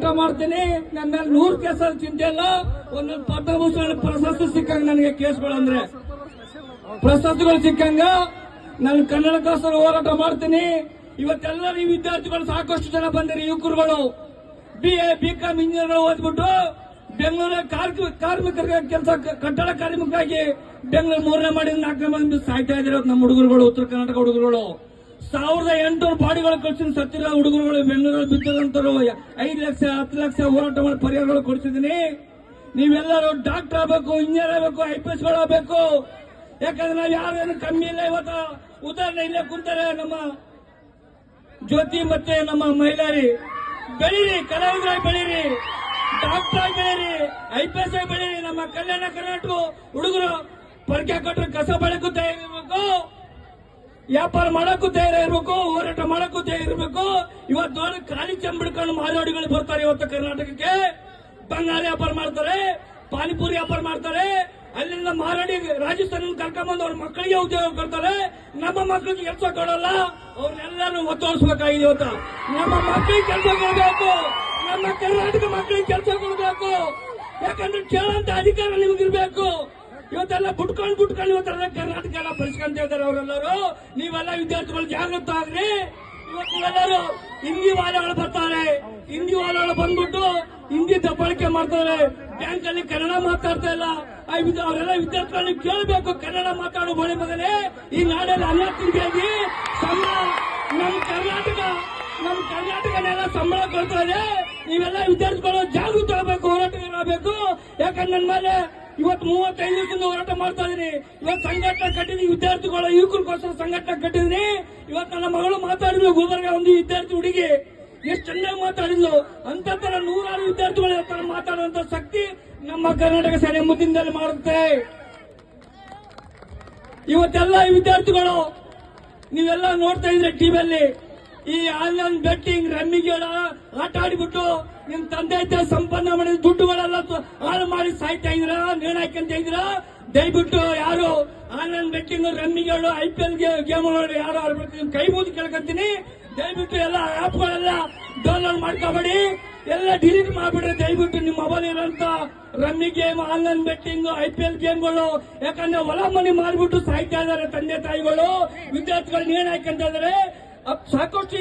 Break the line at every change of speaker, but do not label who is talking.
ಹೋರಾಟ ಮಾಡ್ತೀನಿ. ನನ್ನ 100 ಕೇಸಲ್ಲಿ ಚಿಂತೆ ಇಲ್ಲ. ಒಂದೊಂದು ಪದ್ಮಭೂಷಣ ಪ್ರಶಸ್ತಿ ಸಿಕ್ಕಂಗ ನನಗೆ ಕೇಸ್ಗಳಂದ್ರೆ ಪ್ರಶಸ್ತಿಗಳು ಸಿಕ್ಕಂಗ ನಾನು ಕನ್ನಡಕ್ಕೋಸ್ಕರ ಹೋರಾಟ ಮಾಡ್ತೀನಿ. ಇವತ್ತೆಲ್ಲ ನೀವು ವಿದ್ಯಾರ್ಥಿಗಳು ಸಾಕಷ್ಟು ಜನ ಬಂದಿರಿ. ಯುವಕರುಗಳು BA BCom ಇಂಜಿನಿಯರ್ ಓದ್ಬಿಟ್ಟು ಬೆಂಗಳೂರಲ್ಲಿ ಕಾರ್ಮಿಕರಿಗೆ ಕೆಲಸ ಕಟ್ಟಡ ಕಾರ್ಮಿಕರಾಗಿ ಬೆಂಗಳೂರು 3ನೇ ಮಾಡಿ 4ನೇ ಮಂದಿ ಸಾಯ್ತಾ ಇದ್ದಾರೆ ನಮ್ಮ ಹುಡುಗರುಗಳು. ಉತ್ತರ ಕರ್ನಾಟಕ ಹುಡುಗರುಗಳು 1800 ಬಾಡಿಗಳು ಕಳಿಸಿದ ಸತ್ತಿರ ಹುಡುಗರುಗಳು ಬೆಂಗಳೂರಲ್ಲಿ ಬಿದ್ದದಂತರು 5 ಲಕ್ಷ 10 ಲಕ್ಷ ಹೋರಾಟ ಮಾಡಿ ಪರಿಹಾರಗಳು ಕೊಡ್ತಿದ್ದೀನಿ. ನೀವೆಲ್ಲರೂ ಡಾಕ್ಟರ್ ಆಗಬೇಕು, ಇಂಜಿನಿಯರ್ ಆಗಬೇಕು, IPS ಆಗಬೇಕು. ಯಾಕಂದ್ರೆ ನಾವು ಯಾರೇನು ಕಮ್ಮಿ ಇಲ್ಲ. ಇವತ್ತು ಉದಾಹರಣೆ ಇಲ್ಲೇ ಕುಂತಾರೆ ನಮ್ಮ ಜ್ಯೋತಿ ಮತ್ತೆ ನಮ್ಮ ಮಹಿಳಾರಿ. ಬೆಳೀರಿ, ಕಲಾವಿದರಾಗಿ ಬೆಳೀರಿ, ಡಾಕ್ಟರ್ ಆಗಿ ಬೆಳೀರಿ, IPS ಆಗಿ ಬೆಳೀರಿ. ನಮ್ಮ ಕಲ್ಯಾಣ ಕರ್ನಾಟಕ ಹುಡುಗರು ಪರ್ಕೆ ಕೊಟ್ಟರೆ ಕಸ ಬೆಳಕು ತಯಾರಿರ್ಬೇಕು, ವ್ಯಾಪಾರ ಮಾಡಕ್ಕೂ ತಯಾರಿರ್ಬೇಕು, ಹೋರಾಟ ಮಾಡಕ್ಕೂ ತಯಾರಿರ್ಬೇಕು. ಇವತ್ತು ನೋಡಿ ಖಾಲಿ ಚಂಬಿಡ್ಕೊಂಡು ಮಾರುವಾಡಿಗಳು ಬರ್ತಾರೆ ಇವತ್ತು ಕರ್ನಾಟಕಕ್ಕೆ. ಬಂಗಾರ ವ್ಯಾಪಾರ ಮಾಡ್ತಾರೆ, ಪಾನಿಪುರಿ ವ್ಯಾಪಾರ ಮಾಡ್ತಾರೆ. ಅಲ್ಲಿಂದ ಮಾರಾಡಿ ರಾಜಸ್ಥಾನ ಕರ್ಕೊಂಡ್ಬಂದು ಅವ್ರ ಮಕ್ಕಳಿಗೆ ಉದ್ಯೋಗ ಕೊಡ್ತಾರೆ. ನಮ್ಮ ಮಕ್ಕಳಿಗೆ ಕೆಲಸ ಕೊಡಲ್ಲ. ಅವ್ರನ್ನೆಲ್ಲರೂ ಒತ್ತೋಡಿಸ್ಬೇಕಾಗಿದೆ ಇವತ್ತು. ನಮ್ಮ ಮಕ್ಕಳಿಗೆ ಕೆಲಸ ಕೊಡಬೇಕು, ನಮ್ಮ ಕರ್ನಾಟಕ ಮಕ್ಕಳಿಗೆ ಕೆಲಸ ಕೊಡಬೇಕು. ಯಾಕಂದ್ರೆ ಕೇಳಂತ ಅಧಿಕಾರ ನಿಮಗಿರ್ಬೇಕು. ಇವತ್ತೆಲ್ಲ ಬಿಟ್ಕೊಂಡು ಇವತ್ತೆಲ್ಲ ಕರ್ನಾಟಕ ಎಲ್ಲ ಬರೆಸ್ಕೊಂತ ಇದ್ದಾರೆ ಅವರೆಲ್ಲರೂ. ನೀವೆಲ್ಲ ವಿದ್ಯಾರ್ಥಿಗಳು ಜಾಗೃತ ಆಗ್ರಿ. ಇವತ್ತು ನೀವೆಲ್ಲರೂ ಹಿಂದಿ ವಾಲೆಗಳು ಬರ್ತಾರೆ. ಹಿಂದಿ ವಾಲೆಗಳು ಬಂದ್ಬಿಟ್ಟು ಹಿಂದಿ ದಬ್ಬಾಳಿಕೆ ಮಾಡ್ತಾರೆ. ಬ್ಯಾಂಕ್ ಅಲ್ಲಿ ಕನ್ನಡ ಮಾತಾಡ್ತಾ ಇಲ್ಲ. ಅವರೆಲ್ಲ ವಿದ್ಯಾರ್ಥಿಗಳನ್ನ ಕೇಳಬೇಕು, ಕನ್ನಡ ಮಾತಾಡೋ ಬಳಿ ಮಗನೇ. ಈ ನಾಡಲ್ಲಿ ಅನ್ನ ತಿಂದಿ ಸಂಬಳ ನಮ್ಮ ಕರ್ನಾಟಕನೆಲ್ಲ ಸಂಬಳ ಕೊಡ್ತಾರೆ. ನೀವೆಲ್ಲ ವಿದ್ಯಾರ್ಥಿಗಳು ಜಾಗೃತ ಆಗಬೇಕು, ಹೋರಾಟಗಾರಬೇಕು. ಯಾಕಂದ್ರೆ ನನ್ನ ಮೇಲೆ ಇವತ್ತು 35 ದಿವಸದಿಂದ ಹೋರಾಟ ಮಾಡ್ತಾ ಇದೀನಿ. ಇವತ್ತು ಸಂಘಟನೆ ಕಟ್ಟಿದೀನಿ, ವಿದ್ಯಾರ್ಥಿಗಳ ಯುವಕರಿಗೋಸ್ಕರ ಸಂಘಟನೆ ಕಟ್ಟಿದೀನಿ. ಇವತ್ತು ನನ್ನ ಮಗಳು ಮಾತಾಡಿದ್ಲು, ಗುಲ್ಬರ್ಗ ಒಂದು ವಿದ್ಯಾರ್ಥಿ ಹುಡುಗಿ ಎಷ್ಟು ಚೆನ್ನಾಗಿ ಮಾತಾಡಿದ್ಲು. ಅಂತ ತರ 100 ವಿದ್ಯಾರ್ಥಿಗಳ ತರ ಮಾತಾಡುವಂತ ಶಕ್ತಿ ನಮ್ಮ ಕರ್ನಾಟಕ ಸೇನೆ ಮುಂದಿನದಲ್ಲಿ ಮಾಡುತ್ತೆ. ಇವತ್ತೆಲ್ಲ ವಿದ್ಯಾರ್ಥಿಗಳು ನೀವೆಲ್ಲ ನೋಡ್ತಾ ಇದ್ರೆ ಟಿವಿಯಲ್ಲಿ ಈ ಆನ್ಲೈನ್ ಬೆಟ್ಟಿಂಗ್ ರಮ್ಮಿಗಳ ಆಟ ಆಡಿಬಿಟ್ಟು ನಿಮ್ ತಂದೆ ತಾಯಿ ಸಂಪಾದನೆ ಮಾಡಿದ ದುಡ್ಡುಗಳೆಲ್ಲ ಹಾಳು ಮಾಡಿ ಸಾಯ್ತಾ ಇದ್ರ, ನೇಣು ಹಾಕಂತ ಇದ್ರ. ದಯವಿಟ್ಟು ಯಾರು ಆನ್ಲೈನ್ ಬೆಟ್ಟಿಂಗ್ ರಮ್ಮಿಗಳು IPL ಗೇಮ್ಗಳು ಯಾರು ಆಡ್ಬೇಕು ನಿಮ್ ಕೈ ಮುಗಿದು ಕೇಳ್ಕೊಂತೀನಿ. ದಯವಿಟ್ಟು ಎಲ್ಲ ಆಪ್ಗಳೆಲ್ಲ ಡೌನ್ಲೋಡ್ ಮಾಡ್ಕೋಬೇಡಿ, ಎಲ್ಲ ಡಿಲೀಟ್ ಮಾಡ್ಬಿಡ್ರಿ ದಯವಿಟ್ಟು. ನಿಮ್ಮ ಮೊಬೈಲ್ ಇರೋಂತ rummy game, online betting, IPL ಗೇಮ್ಗಳು. ಯಾಕಂದ್ರೆ ಹೊಲ ಮನೆ ಮಾರ್ಬಿಟ್ಟು ಸಾಯ್ತಾ ಇದಾರೆ ತಂದೆ ತಾಯಿಗಳು, ವಿದ್ಯಾರ್ಥಿಗಳು ನೇಣು ಹಾಕಂತ ಇದಾರೆ. ಸಾಕಷ್ಟು